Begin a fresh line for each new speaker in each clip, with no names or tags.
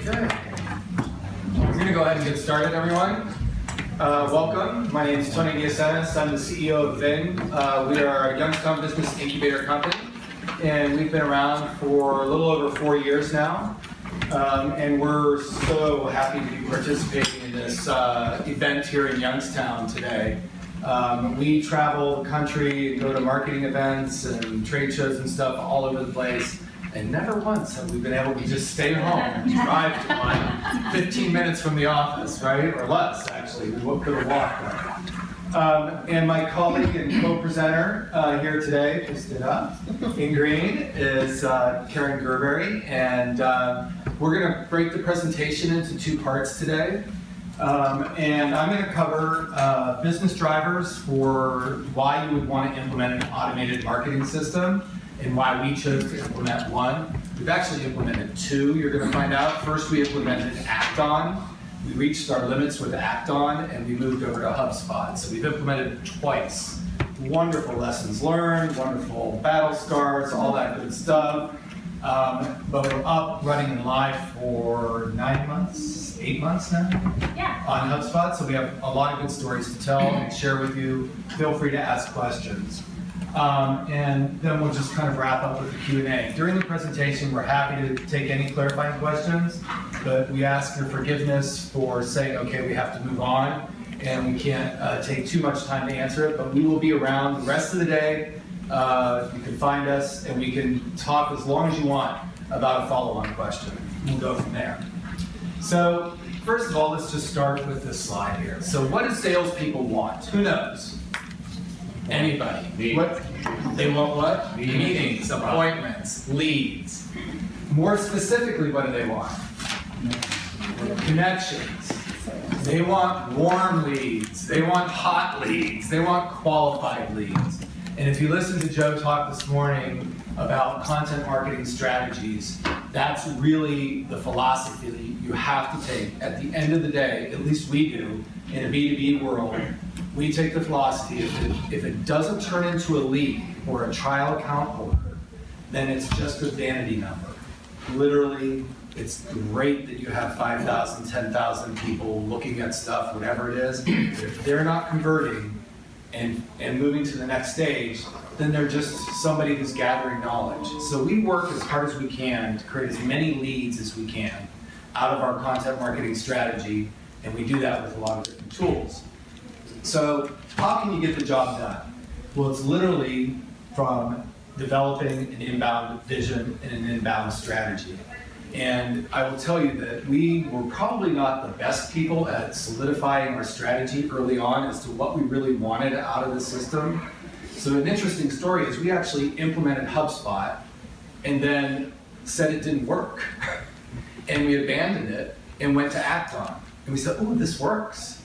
Okay. We're going to go ahead and get started, everyone. Welcome. My name is Tony Diasenis. I'm the CEO of Ving. We are a Youngstown business incubator company, and we've been around for a little over 4 years now. And we're so happy to be participating in this event here in Youngstown today. We travel the country and go to marketing events and trade shows and stuff all over the place. And never once have we been able to just stay home and drive to like 15 minutes from the office, right? Or less, actually. We could have walked. And my colleague and co-presenter here today, just stood up, in green, is Karen Gerberry. And we're going to break the presentation into 2 parts today. And I'm going to cover business drivers for why you would want to implement an automated marketing system and why we chose to implement one. We've actually implemented 2, you're going to find out. First, we implemented Act-On. We reached our limits with Act-On, and we moved over to HubSpot. So we've implemented it twice. Wonderful lessons learned, wonderful battle scars, all that good stuff. But we're up, running and live for 9 months, 8 months now?
Yeah.
On HubSpot, so we have a lot of good stories to tell and share with you. Feel free to ask questions. And then we'll just kind of wrap up with the Q&A. During the presentation, we're happy to take any clarifying questions, but we ask your forgiveness for saying, okay, we have to move on, and we can't take too much time to answer it, but we will be around the rest of the day. You can find us, and we can talk as long as you want about a follow-on question. We'll go from there. So, first of all, let's just start with this slide here. So what do salespeople want? Who knows? Anybody? What? They want what? Meetings, appointments, leads. More specifically, what do they want? Connections. They want warm leads. They want hot leads. They want qualified leads. And if you listen to Joe talk this morning about content marketing strategies, that's really the philosophy you have to take. At the end of the day, at least we do, in a B2B world, we take the philosophy, if it doesn't turn into a lead or a trial account holder, then it's just a vanity number. Literally, it's great that you have 5,000, 10,000 people looking at stuff, whatever it is. If they're not converting and moving to the next stage, then they're just somebody who's gathering knowledge. So we work as hard as we can to create as many leads as we can out of our content marketing strategy, and we do that with a lot of different tools. So how can you get the job done? Well, it's literally from developing an inbound vision and an inbound strategy. And I will tell you that we were probably not the best people at solidifying our strategy early on as to what we really wanted out of the system. So an interesting story is we actually implemented HubSpot and then said it didn't work. And we abandoned it and went to Act-On. And we said, oh, this works.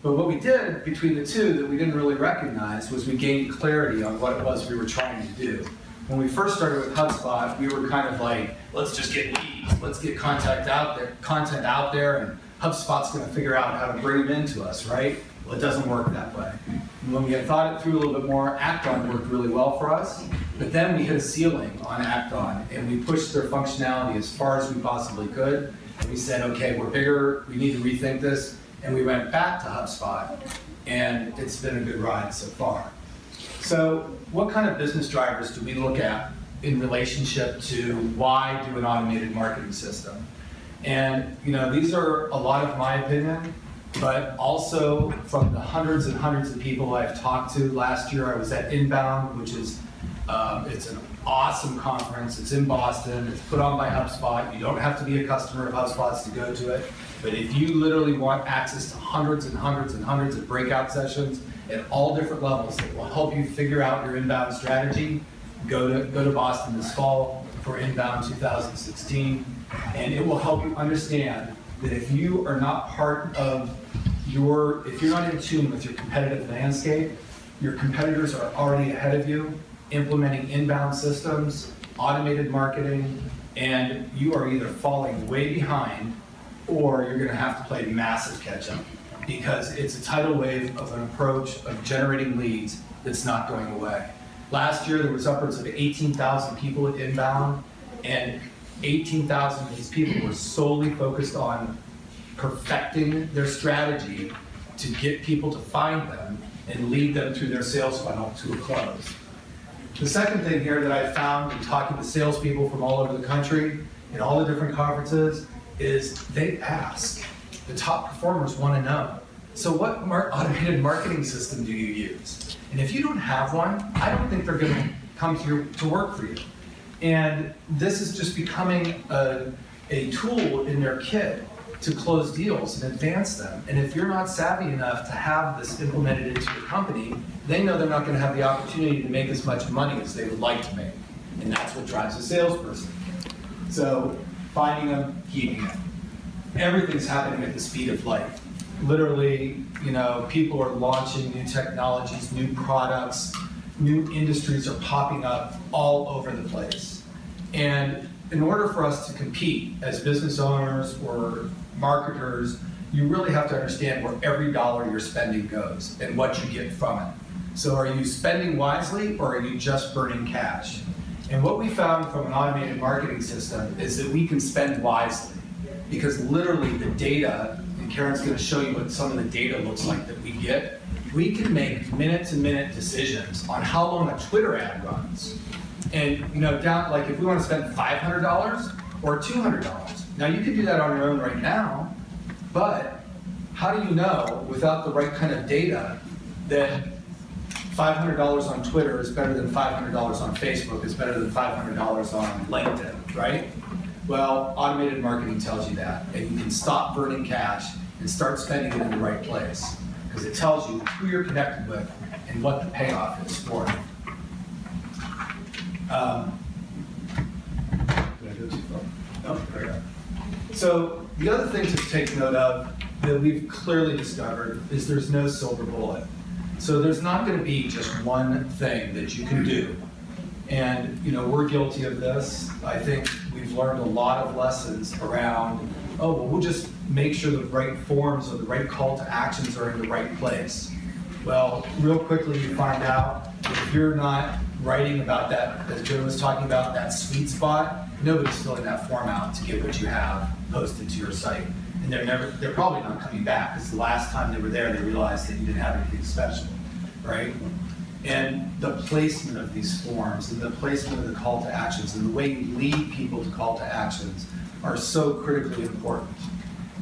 But what we did between the 2 that we didn't really recognize was we gained clarity on what it was we were trying to do. When we first started with HubSpot, we were kind of like, let's just get leads, let's get content out there, and HubSpot's going to figure out how to bring them into us, right? Well, it doesn't work that way. And when we had thought it through a little bit more, Act-On worked really well for us, but then we hit a ceiling on Act-On, and we pushed their functionality as far as we possibly could, and we said, okay, we're bigger, we need to rethink this. And we went back to HubSpot, and it's been a good ride so far. So what kind of business drivers do we look at in relationship to why do an automated marketing system? And these are a lot of my opinion, but also from the hundreds and hundreds of people I've talked to. Last year I was at Inbound, which is it's an awesome conference. It's in Boston. It's put on by HubSpot. You don't have to be a customer of HubSpot's to go to it. But if you literally want access to hundreds and hundreds and hundreds of breakout sessions at all different levels that will help you figure out your inbound strategy, go to Boston this fall for Inbound 2016. And it will help you understand that if you are not part of if you're not in tune with your competitive landscape, your competitors are already ahead of you, implementing inbound systems, automated marketing, and you are either falling way behind or you're going to have to play massive catch up because it's a tidal wave of an approach of generating leads that's not going away. Last year there was upwards of 18,000 people at Inbound, and 18,000 of these people were solely focused on perfecting their strategy to get people to find them and lead them through their sales funnel to a close. The second thing here that I found in talking to salespeople from all over the country in all the different conferences is they ask. The top performers want to know. So what automated marketing system do you use? And if you don't have one, I don't think they're going to come to work for you. And this is just becoming a tool in their kit to close deals and advance them. And if you're not savvy enough to have this implemented into your company, they know they're not going to have the opportunity to make as much money as they would like to make. And that's what drives a salesperson. So finding them, keeping them. Everything's happening at the speed of light. Literally, people are launching new technologies, new products, new industries are popping up all over the place. And in order for us to compete as business owners or marketers, you really have to understand where every dollar you're spending goes and what you get from it. So are you spending wisely or are you just burning cash? And what we found from an automated marketing system is that we can spend wisely because literally the data, and Karen's going to show you what some of the data looks like that we get, we can make minute-to-minute decisions on how long a Twitter ad runs. And down like if we want to spend $500 or $200. Now you can do that on your own right now, but how do you know without the right kind of data that $500 on Twitter is better than $500 on Facebook, is better than $500 on LinkedIn, right? Well, automated marketing tells you that, and you can stop burning cash and start spending it in the right place, because it tells you who you're connected with and what the payoff is for it. Did I go too far? Oh, there we go. So the other thing to take note of that we've clearly discovered is there's no silver bullet. So there's not going to be just one thing that you can do. And we're guilty of this. I think we've learned a lot of lessons around, we'll just make sure the right forms or the right call to actions are in the right place. Well, real quickly you find out if you're not writing about that, as Joe was talking about, that sweet spot, nobody's filling that form out to get what you have posted to your site. And they're probably not coming back, because the last time they were there, they realized that you didn't have anything special, right? And the placement of these forms and the placement of the call to actions and the way you lead people to call to actions are so critically important.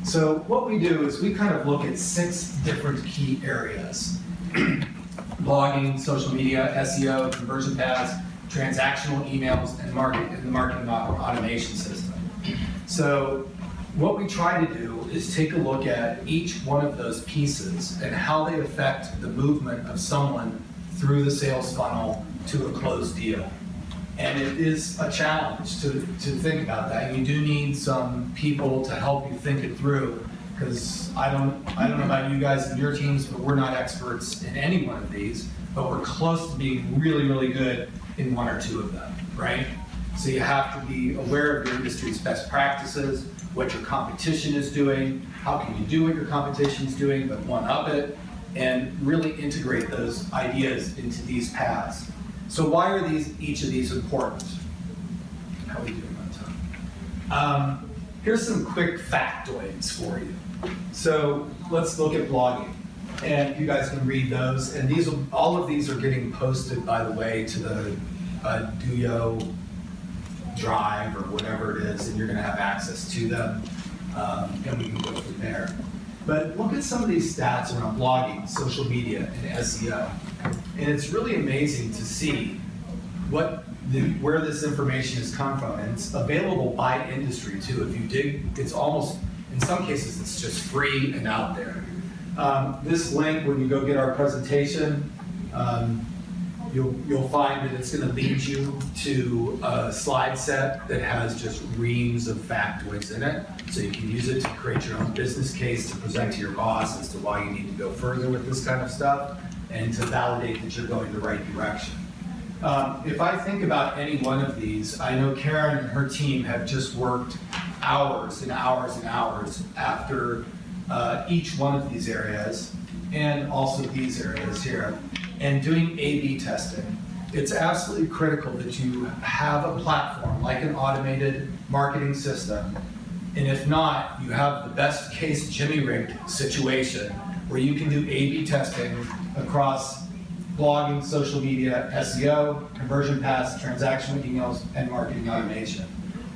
So what we do is we kind of look at 6 different key areas. Blogging, social media, SEO, conversion paths, transactional emails, and the marketing automation system. So what we try to do is take a look at each one of those pieces and how they affect the movement of someone through the sales funnel to a closed deal. And it is a challenge to think about that. You do need some people to help you think it through, because I don't know about you guys and your teams, but we're not experts in any one of these, but we're close to being really, really good in 1 or 2 of them, right? So you have to be aware of your industry's best practices, what your competition is doing, how can you do what your competition is doing, but one-up it, and really integrate those ideas into these paths. So why are each of these important? How are we doing on time? Here's some quick factoids for you. So let's look at blogging, and you guys can read those. And all of these are getting posted, by the way, to the Duo Drive or whatever it is, and you're going to have access to them, and we can go from there. But look at some of these stats around blogging, social media, and SEO. And it's really amazing to see where this information has come from. And it's available by industry too. If you dig, it's almost, in some cases, it's just free and out there. This link, when you go get our presentation, you'll find that it's going to lead you to a slide set that has just reams of factoids in it. So you can use it to create your own business case to present to your boss as to why you need to go further with this kind of stuff and to validate that you're going the right direction. If I think about any one of these, I know Karen and her team have just worked hours and hours and hours after each one of these areas, and also these areas here, and doing A/B testing. It's absolutely critical that you have a platform like an automated marketing system, and if not, you have the best case jimmy-rigged situation where you can do A/B testing across blogging, social media, SEO, conversion paths, transactional emails, and marketing automation.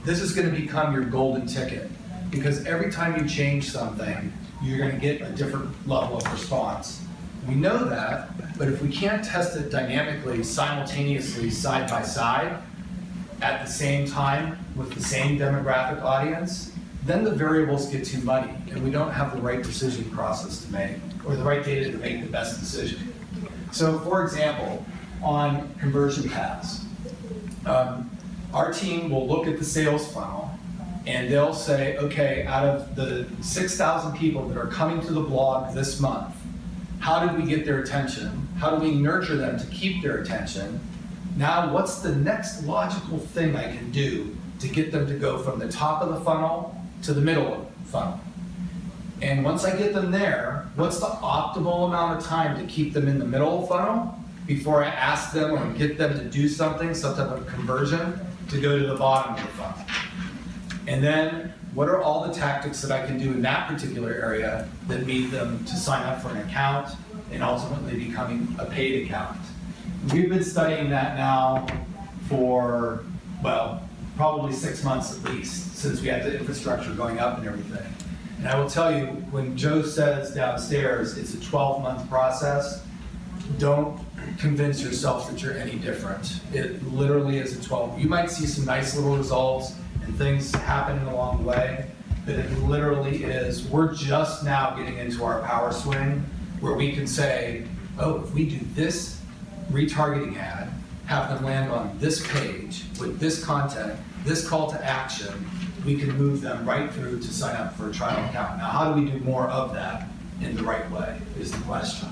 This is going to become your golden ticket, because every time you change something, you're going to get a different level of response. We know that, but if we can't test it dynamically, simultaneously, side by side, at the same time, with the same demographic audience, then the variables get too muddy, and we don't have the right decision process to make, or the right data to make the best decision. So, for example, on conversion paths, our team will look at the sales funnel, and they'll say, okay, out of the 6,000 people that are coming to the blog this month, how did we get their attention? How do we nurture them to keep their attention? Now, what's the next logical thing I can do to get them to go from the top of the funnel to the middle of the funnel? And once I get them there, what's the optimal amount of time to keep them in the middle of the funnel before I ask them or get them to do something, some type of conversion, to go to the bottom of the funnel? And then, what are all the tactics that I can do in that particular area that lead them to sign up for an account and ultimately becoming a paid account? We've been studying that now for, well, probably 6 months at least, since we had the infrastructure going up and everything. And I will tell you, when Joe says downstairs it's a 12-month process, don't convince yourself that you're any different. It literally is a 12. You might see some nice little results and things happening along the way, but it literally is, we're just now getting into our power swing where we can say, oh, if we do this retargeting ad, have them land on this page with this content, this call to action, we can move them right through to sign up for a trial account. Now, how do we do more of that in the right way is the question.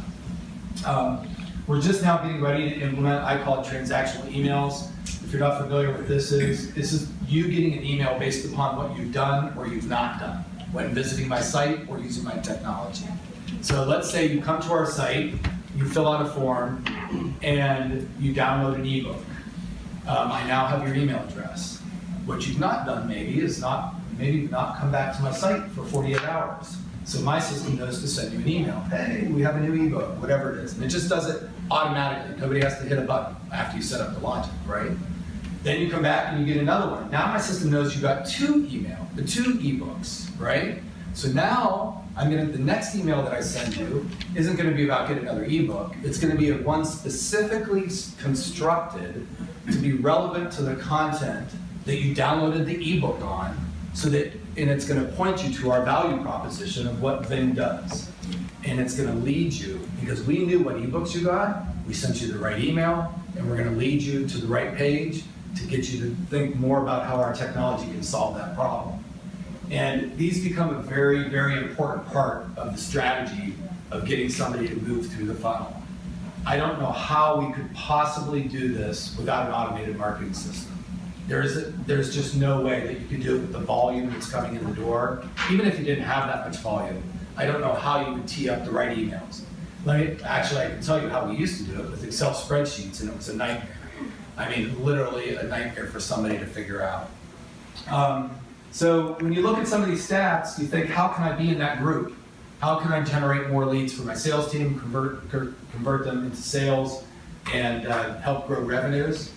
We're just now getting ready to implement, I call it transactional emails. If you're not familiar with this is you getting an email based upon what you've done or you've not done when visiting my site or using my technology. So let's say you come to our site, you fill out a form, and you download an ebook. I now have your email address. What you've not done maybe is not come back to my site for 48 hours. So my system knows to send you an email. Hey, we have a new ebook, whatever it is. And it just does it automatically. Nobody has to hit a button after you set up the logic, right? Then you come back and you get another one. Now my system knows you got two ebooks, right? So now the next email that I send you isn't going to be about getting another ebook. It's going to be one specifically constructed to be relevant to the content that you downloaded the ebook on, and it's going to point you to our value proposition of what Ving does. And it's going to lead you, because we knew what ebooks you got, we sent you the right email, and we're going to lead you to the right page to get you to think more about how our technology can solve that problem. And these become a very, very important part of the strategy of getting somebody to move through the funnel. I don't know how we could possibly do this without an automated marketing system. There's just no way that you could do it with the volume that's coming in the door. Even if you didn't have that much volume, I don't know how you would tee up the right emails. Actually, I can tell you how we used to do it with Excel spreadsheets, and it was a nightmare. I mean, literally a nightmare for somebody to figure out. So when you look at some of these stats, you think, how can I be in that group? How can I generate more leads for my sales team, convert them into sales, and help grow revenues?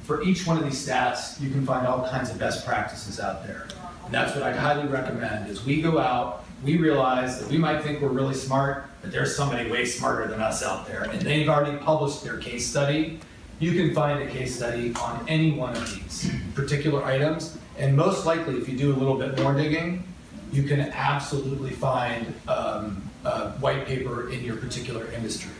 For each one of these stats, you can find all kinds of best practices out there. And that's what I'd highly recommend, is we go out, we realize that we might think we're really smart, but there's somebody way smarter than us out there, and they've already published their case study. You can find a case study on any one of these particular items, and most likely, if you do a little bit more digging, you can absolutely find a white paper in your particular industry.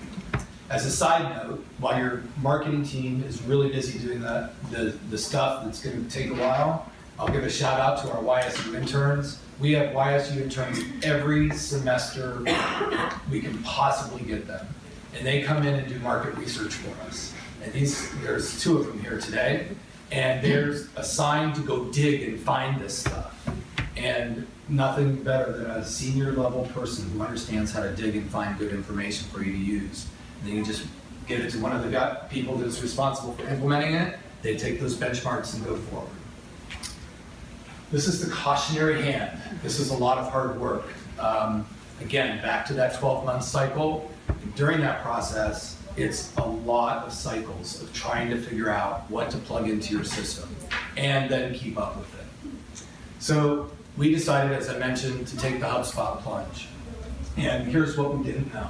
As a side note, while your marketing team is really busy doing the stuff that's going to take a while, I'll give a shout out to our YSU interns. We have YSU interns every semester we can possibly get them. And they come in and do market research for us. And there's two of them here today. And they're assigned to go dig and find this stuff. And nothing better than a senior level person who understands how to dig and find good information for you to use. And then you just give it to one of the people that's responsible for implementing it. They take those benchmarks and go forward. This is the cautionary hand. This is a lot of hard work. Again, back to that 12-month cycle. During that process, it's a lot of cycles of trying to figure out what to plug into your system and then keep up with it. So we decided, as I mentioned, to take the HubSpot plunge. And here's what we didn't know.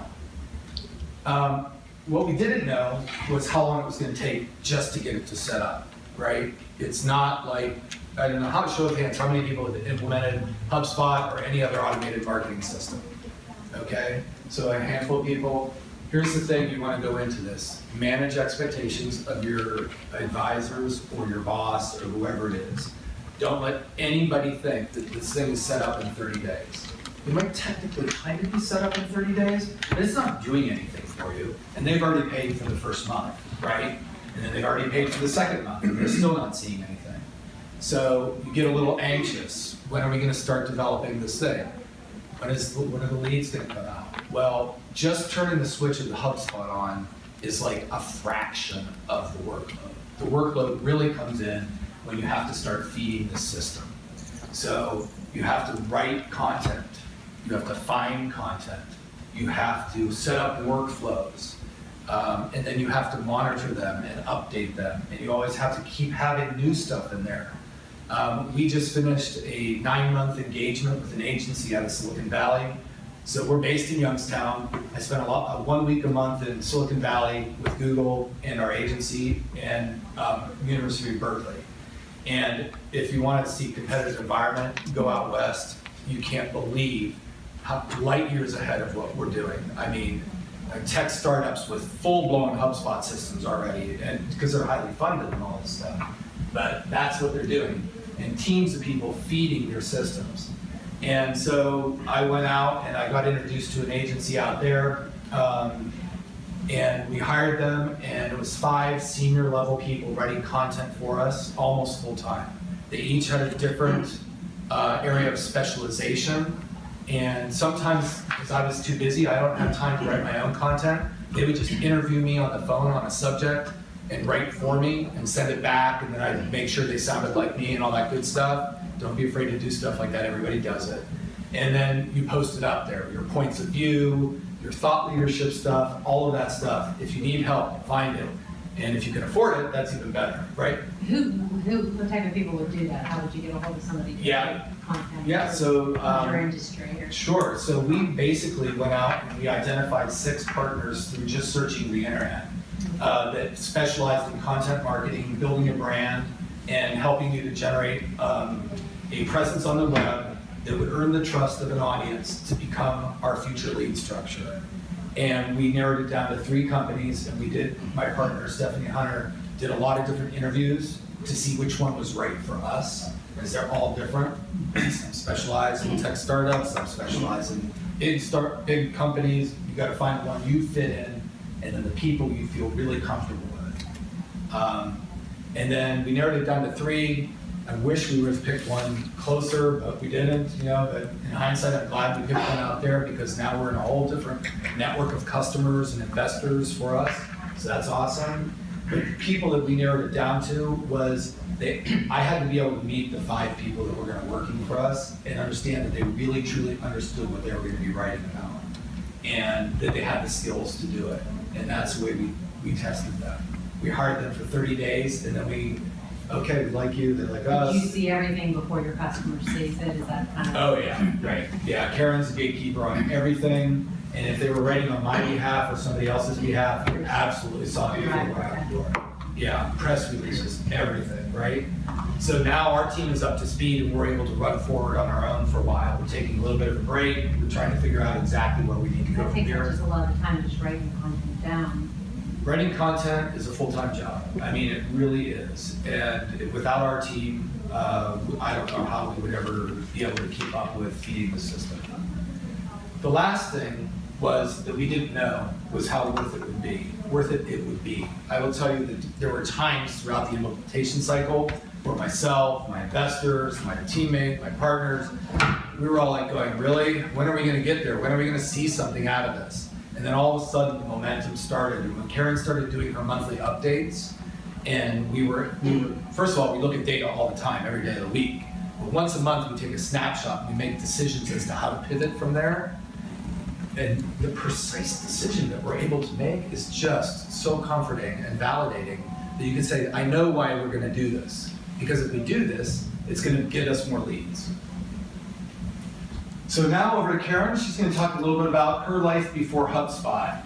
What we didn't know was how long it was going to take just to get it to set up, right? It's not like, I don't know, show of hands, how many people have implemented HubSpot or any other automated marketing system? Okay, so a handful of people. Here's the thing, you want to go into this. Manage expectations of your advisors or your boss or whoever it is. Don't let anybody think that this thing is set up in 30 days. It might technically kind of be set up in 30 days, but it's not doing anything for you. And they've already paid for the first month, right? And then they've already paid for the second month, and they're still not seeing anything. So you get a little anxious. When are we going to start developing this thing? When are the leads going to come out? Well, just turning the switch of the HubSpot on is like a fraction of the workload. The workload really comes in when you have to start feeding the system. So you have to write content, you have to find content, you have to set up workflows, and then you have to monitor them and update them, and you always have to keep having new stuff in there. We just finished a 9-month engagement with an agency out of Silicon Valley. So we're based in Youngstown. I spent 1 week a month in Silicon Valley with Google and our agency and University of Berkeley. And if you want to see competitive environment, go out west. You can't believe how light years ahead of what we're doing. I mean, tech startups with full-blown HubSpot systems already, and because they're highly funded and all this stuff. But that's what they're doing. And teams of people feeding their systems. And so I went out and I got introduced to an agency out there, and we hired them, and it was 5 senior level people writing content for us, almost full time. They each had a different area of specialization, and sometimes, because I was too busy, I don't have time to write my own content, they would just interview me on the phone on a subject and write for me and send it back, and then I'd make sure they sounded like me and all that good stuff. Don't be afraid to do stuff like that, everybody does it. And then you post it up there, your points of view, your thought leadership stuff, all of that stuff. If you need help, find it. And if you can afford it, that's even better, right?
What type of people would do that? How would you get a hold of somebody to
Yeah.
content?
Yeah, so
Your industry or
sure. So we basically went out and we identified 6 partners through just searching the internet that specialized in content marketing, building a brand, and helping you to generate a presence on the web that would earn the trust of an audience to become our future lead structure. And we narrowed it down to 3 companies, and we did, my partner Stephanie Hunter did a lot of different interviews to see which one was right for us, because they're all different. Some specialize in tech startups, some specialize in big companies. You gotta find the one you fit in, and then the people you feel really comfortable with. And then we narrowed it down to 3. I wish we would have picked one closer, but we didn't, but in hindsight, I'm glad we picked one out there, because now we're in a whole different network of customers and investors for us, so that's awesome. But the people that we narrowed it down to was, I had to be able to meet the 5 people that were going to be working for us and understand that they really, truly understood what they were going to be writing about, and that they had the skills to do it, and that's the way we tested them. We hired them for 30 days, and then we like you, they like us.
Did you see everything before your customer sees it? Is that kind of?
Oh yeah, right. Yeah, Karen's the gatekeeper on everything, and if they were writing on my behalf or somebody else's behalf, you absolutely saw it before we were out the door. Yeah, press releases, everything, right? So now our team is up to speed, and we're able to run forward on our own for a while. We're taking a little bit of a break. We're trying to figure out exactly where we need to go
I
from
think
here.
there's just a lot of time just writing content down.
Writing content is a full-time job. I mean, it really is. And without our team, I don't know how we would ever be able to keep up with feeding the system. The last thing was that we didn't know was how worth it would be. Worth it would be. I will tell you that there were times throughout the implementation cycle where myself, my investors, my teammate, my partners, we were all like going, really? When are we going to get there? When are we going to see something out of this? And then all of a sudden, the momentum started, and when Karen started doing her monthly updates, and we were first of all, we look at data all the time, every day of the week. But once a month, we take a snapshot, and we make decisions as to how to pivot from there. And the precise decision that we're able to make is just so comforting and validating that you can say, I know why we're gonna do this. Because if we do this, it's gonna get us more leads. So now over to Karen, she's gonna talk a little bit about her life before HubSpot.